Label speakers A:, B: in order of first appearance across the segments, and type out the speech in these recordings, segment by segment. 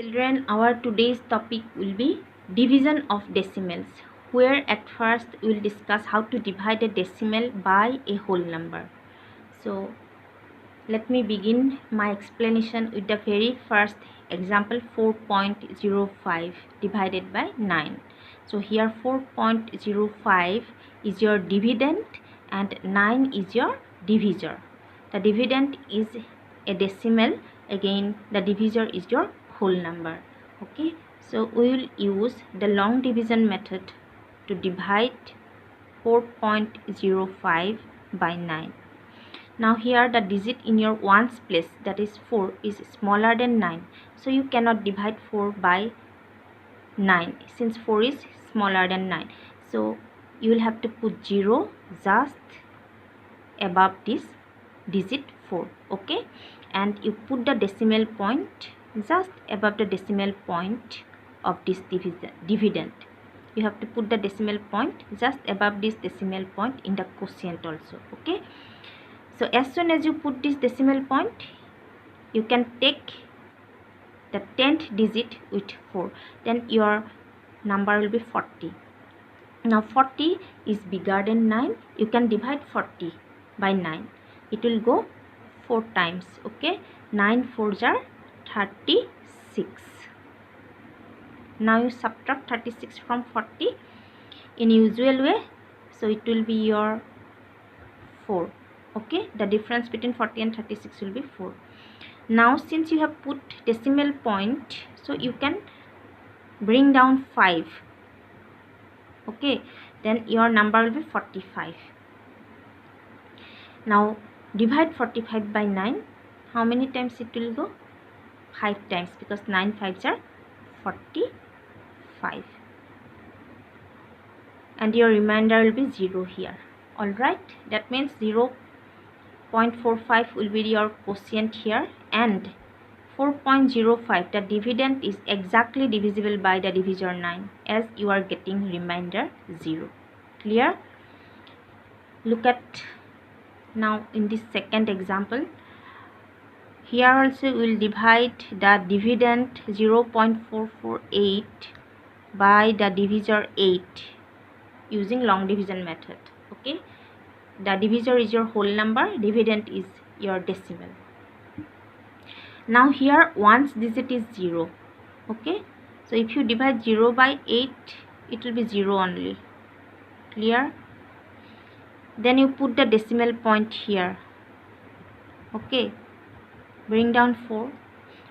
A: Children, our today's topic will be division of decimals, where at first we will discuss how to divide a decimal by a whole number. So let me begin my explanation with the very first example, 4.05 divided by 9. So here 4.05 is your dividend and 9 is your divisor. The dividend is a decimal, again the divisor is your whole number. Okay, so we will use the long division method to divide 4.05 by 9. Now here the digit in your ones place, that is 4, is smaller than 9. So you cannot divide 4 by 9 since 4 is smaller than 9. So you will have to put 0 just above this digit 4. Okay, and you put the decimal point just above the decimal point of this dividend. You have to put the decimal point just above this decimal point in the quotient also. Okay, so as soon as you put this decimal point, you can take the 10th digit with 4. Then your number will be 40. Now 40 is bigger than 9. You can divide 40 by 9. It will go 4 times. Okay, 9 4s are 36. Now you subtract 36 from 40 in usual way. So it will be your 4. Okay, the difference between 40 and 36 will be 4. Now since you have put decimal point, so you can bring down 5. Okay, then your number will be 45. Now divide 45 by 9. How many times it will go? 5 times, because 9 5s are 45. And your remainder will be 0 here. Alright, that means 0.45 will be your quotient here, and 4.05, the dividend, is exactly divisible by the divisor 9, as you are getting remainder 0. Clear? Look at now in this second example. Here also we will divide the dividend 0.448 by the divisor 8 using long division method. Okay, the divisor is your whole number, dividend is your decimal. Now here ones digit is 0. Okay, so if you divide 0 by 8, it will be 0 only. Clear? Then you put the decimal point here. Okay, bring down 4,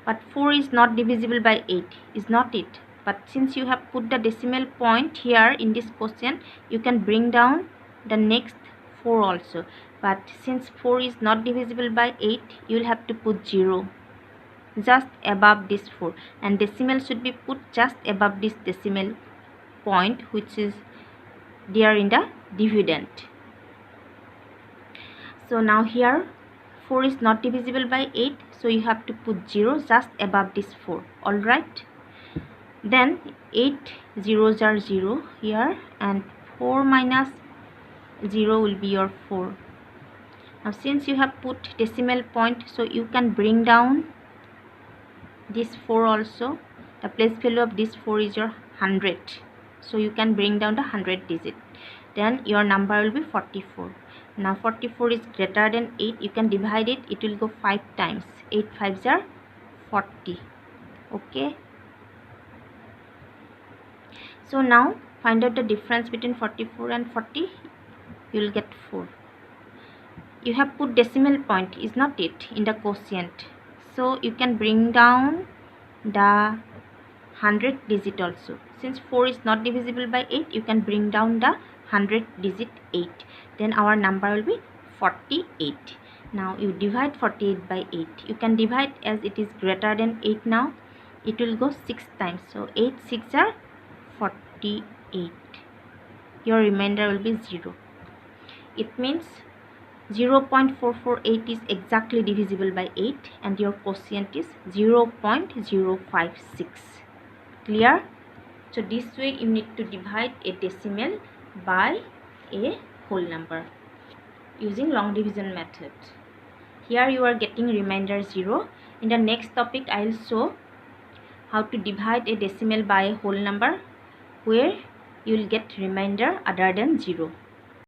A: but 4 is not divisible by 8, is not it? But since you have put the decimal point here in this quotient, you can bring down the next 4 also. But since 4 is not divisible by 8, you will have to put 0 just above this 4, and decimal should be put just above this decimal point which is there in the dividend. So now here 4 is not divisible by 8, so you have to put 0 just above this 4. Alright, then 8 zeros are 0 here, and 4 minus 0 will be your 4. Now since you have put decimal point, so you can bring down this 4 also. The place value of this 4 is your 100, so you can bring down the 100 digit. Then your number will be 44. Now 44 is greater than 8. You can divide it. It will go 5 times. 8 5s are 40. Okay, so now find out the difference between 44 and 40. You will get 4. You have put decimal point, is not it, in the quotient, so you can bring down the 100 digit also. Since 4 is not divisible by 8, you can bring down the 100 digit 8. Then our number will be 48. Now you divide 48 by 8. You can divide as it is greater than 8 now. It will go 6 times. So 8 6 are 48. Your remainder will be 0. It means 0.448 is exactly divisible by 8, and your quotient is 0.056. Clear? So this way you need to divide a decimal by a whole number using long division method. Here you are getting remainder 0. In the next topic I will show how to divide a decimal by a whole number where you will get remainder other than 0.